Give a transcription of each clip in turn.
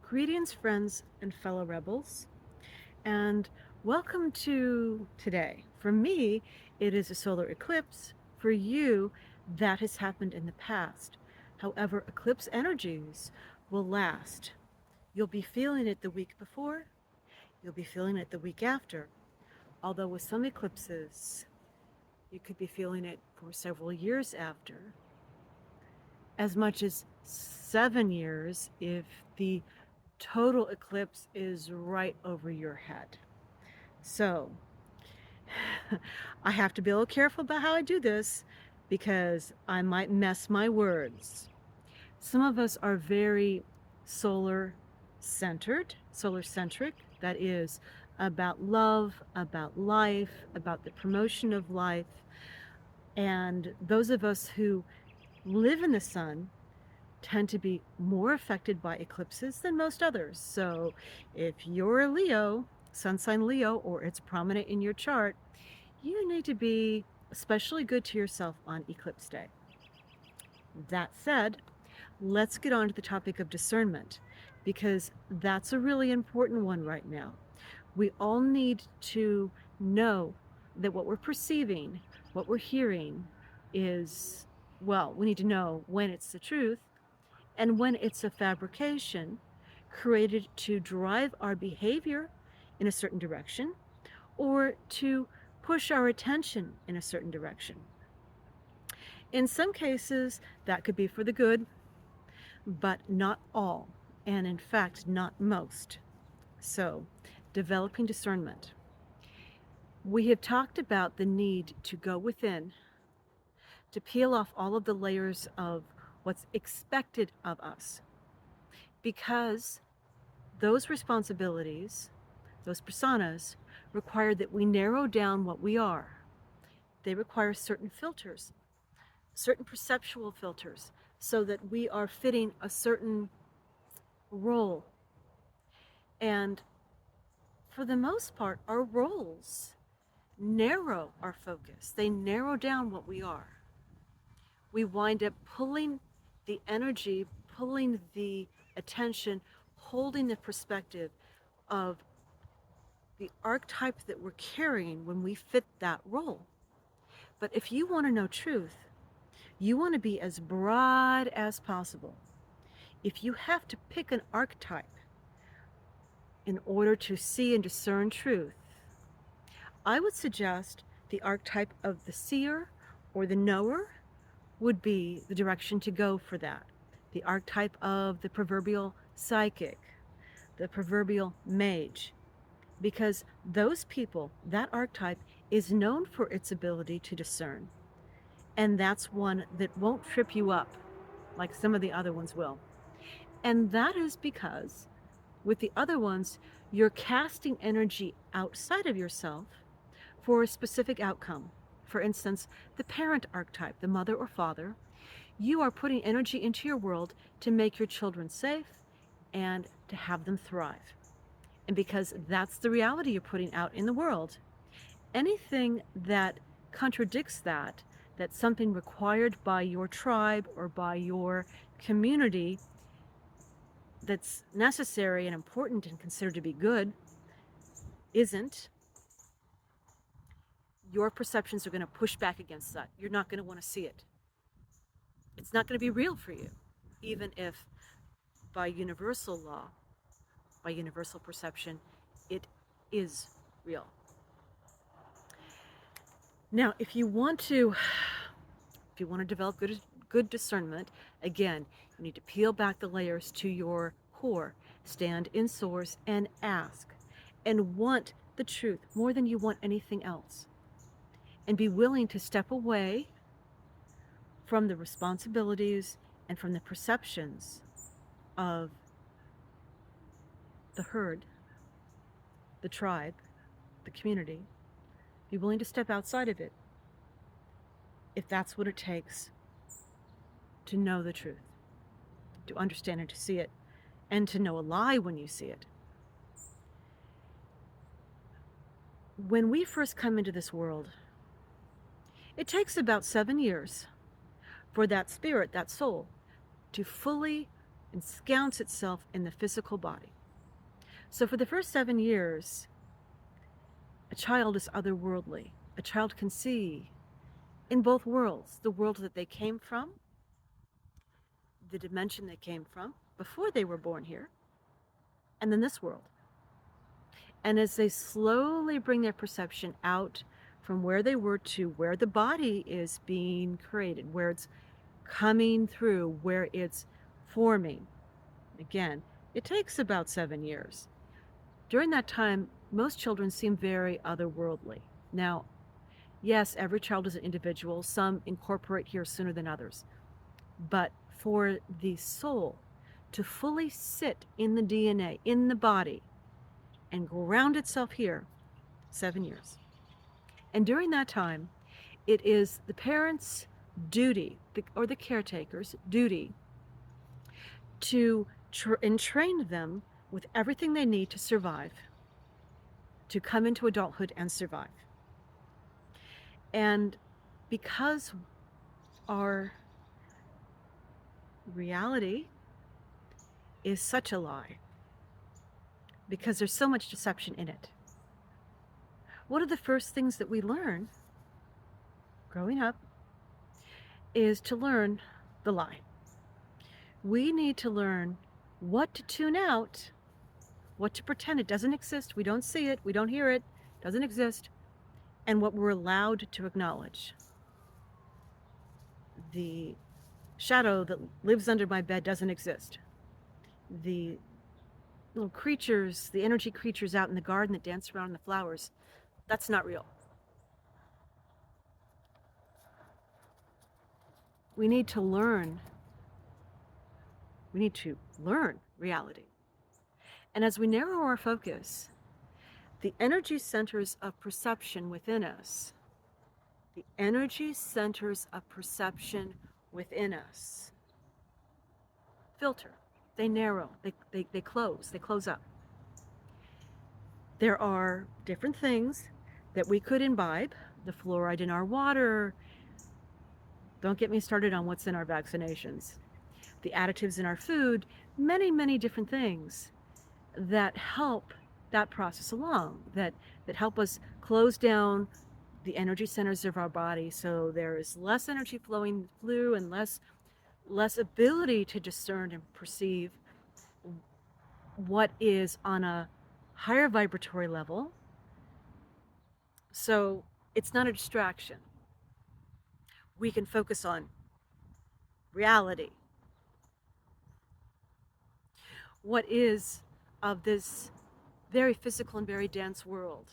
Greetings, friends and fellow rebels, and welcome to today. For me, it is a solar eclipse. For you, that has happened in the past. However, eclipse energies will last. You'll be feeling it the week before, you'll be feeling it the week after. Although, with some eclipses, you could be feeling it for several years after, as much as 7 years if the total eclipse is right over your head. So, I have to be a little careful about how I do this because I might mess my words. Some of us are very solar centered, solar centric, that is, about love, about life, about the promotion of life. And those of us who live in the sun tend to be more affected by eclipses than most others. So if you're a Leo, sun sign Leo, or it's prominent in your chart, you need to be especially good to yourself on eclipse day. That said, let's get on to the topic of discernment, because that's a really important one right now. We all need to know that what we're perceiving, what we're hearing is, well, we need to know when it's the truth and when it's a fabrication created to drive our behavior in a certain direction or to push our attention in a certain direction. In some cases, that could be for the good, but not all, and in fact, not most. So, developing discernment. We have talked about the need to go within, to peel off all of the layers of what's expected of us, because those responsibilities, those personas, require that we narrow down what we are. They require certain filters, certain perceptual filters, so that we are fitting a certain role. And for the most part, our roles narrow our focus. They narrow down what we are. We wind up pulling the energy, pulling the attention, holding the perspective of the archetype that we're carrying when we fit that role. But if you want to know truth, you want to be as broad as possible. If you have to pick an archetype in order to see and discern truth, I would suggest the archetype of the seer or the knower would be the direction to go for that. The archetype of the proverbial psychic, the proverbial mage, because those people, that archetype is known for its ability to discern. And that's one that won't trip you up like some of the other ones will. And that is because with the other ones, you're casting energy outside of yourself for a specific outcome. For instance, the parent archetype, the mother or father, you are putting energy into your world to make your children safe and to have them thrive. And because that's the reality you're putting out in the world, anything that contradicts that, that's something required by your tribe or by your community that's necessary and important and considered to be good, isn't, your perceptions are going to push back against that. You're not going to want to see it. It's not going to be real for you, even if by universal law, by universal perception, it is real. Now, if you want to develop good discernment, again, you need to peel back the layers to your core, stand in source and ask, and want the truth more than you want anything else. And be willing to step away from the responsibilities and from the perceptions of the herd, the tribe, the community. Be willing to step outside of it if that's what it takes to know the truth, to understand and to see it, and to know a lie when you see it. When we first come into this world, it takes about 7 years for that spirit, that soul, to fully ensconce itself in the physical body. So for the first 7 years, a child is otherworldly. A child can see in both worlds, the world that they came from, the dimension they came from before they were born here, and then this world. And as they slowly bring their perception out from where they were to where the body is being created, where it's coming through, where it's forming, again, it takes about 7 years. During that time, most children seem very otherworldly. Now, yes, every child is an individual. Some incorporate here sooner than others. But for the soul to fully sit in the DNA, in the body, and ground itself here, 7 years. And during that time, it is the parents' duty, or the caretaker's duty, to entrain them with everything they need to survive, to come into adulthood and survive. And because our reality is such a lie, because there's so much deception in it, one of the first things that we learn growing up is to learn the lie. We need to learn what to tune out, what to pretend it doesn't exist, we don't see it, we don't hear it, doesn't exist, and what we're allowed to acknowledge. The shadow that lives under my bed doesn't exist. The little creatures, the energy creatures out in the garden that dance around in the flowers, that's not real. We need to learn reality. And as we narrow our focus, the energy centers of perception within us, filter, they narrow, they close up. There are different things that we could imbibe, the fluoride in our water. Don't get me started on what's in our vaccinations. The additives in our food, many, many different things that help that process along, that help us close down the energy centers of our body so there is less energy flowing through and less ability to discern and perceive what is on a higher vibratory level. So it's not a distraction. We can focus on reality. What is of this very physical and very dense world,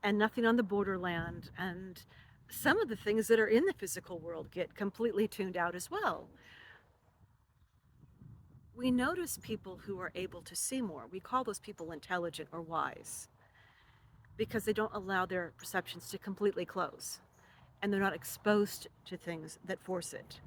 and nothing on the borderland, and some of the things that are in the physical world get completely tuned out as well. We notice people who are able to see more. We call those people intelligent or wise because they don't allow their perceptions to completely close, and they're not exposed to things that force it.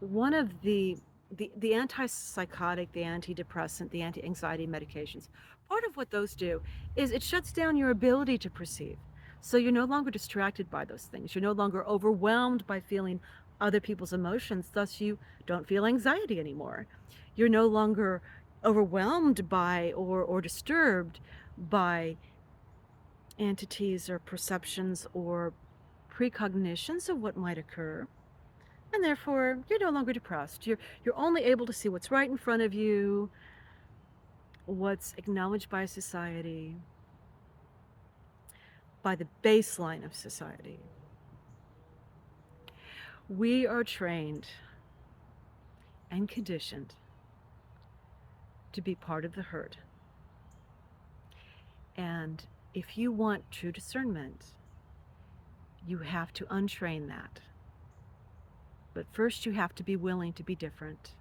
One of the antipsychotic, the antidepressant, the anti-anxiety medications, part of what those do is it shuts down your ability to perceive. So you're no longer distracted by those things. You're no longer overwhelmed by feeling other people's emotions. Thus, you don't feel anxiety anymore. You're no longer overwhelmed by or disturbed by entities or perceptions or precognitions of what might occur. And therefore, you're no longer depressed. You're only able to see what's right in front of you, what's acknowledged by society, by the baseline of society. We are trained and conditioned to be part of the herd. And if you want true discernment, you have to untrain that. But first you have to be willing to be different,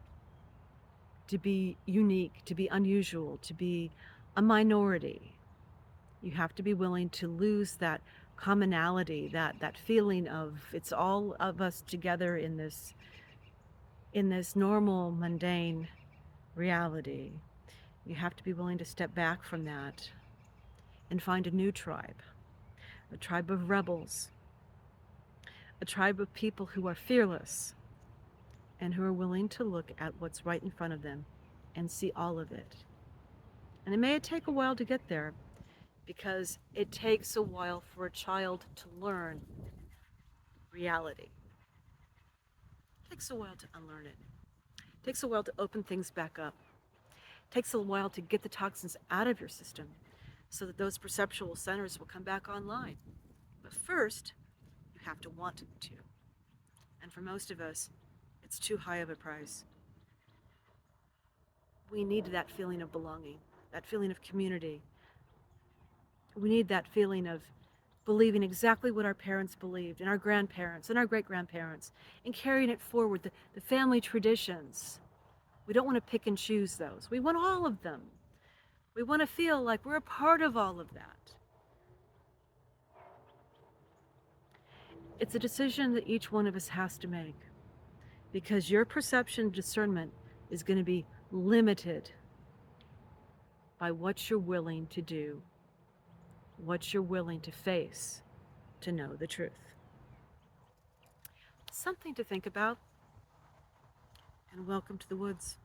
to be unique, to be unusual, to be a minority. You have to be willing to lose that commonality, that feeling of it's all of us together in this normal, mundane reality. You have to be willing to step back from that and find a new tribe, a tribe of rebels, a tribe of people who are fearless, and who are willing to look at what's right in front of them and see all of it. And it may take a while to get there because it takes a while for a child to learn reality. It takes a while to unlearn it. It takes a while to open things back up. It takes a while to get the toxins out of your system so that those perceptual centers will come back online. But first, you have to want to. And for most of us, it's too high of a price. We need that feeling of belonging, that feeling of community. We need that feeling of believing exactly what our parents believed, and our grandparents, and our great grandparents, and carrying it forward, the family traditions. We don't want to pick and choose those. We want all of them. We want to feel like we're a part of all of that. It's a decision that each one of us has to make because your perception discernment is going to be limited by what you're willing to do, what you're willing to face to know the truth. Something to think about, and welcome to the woods.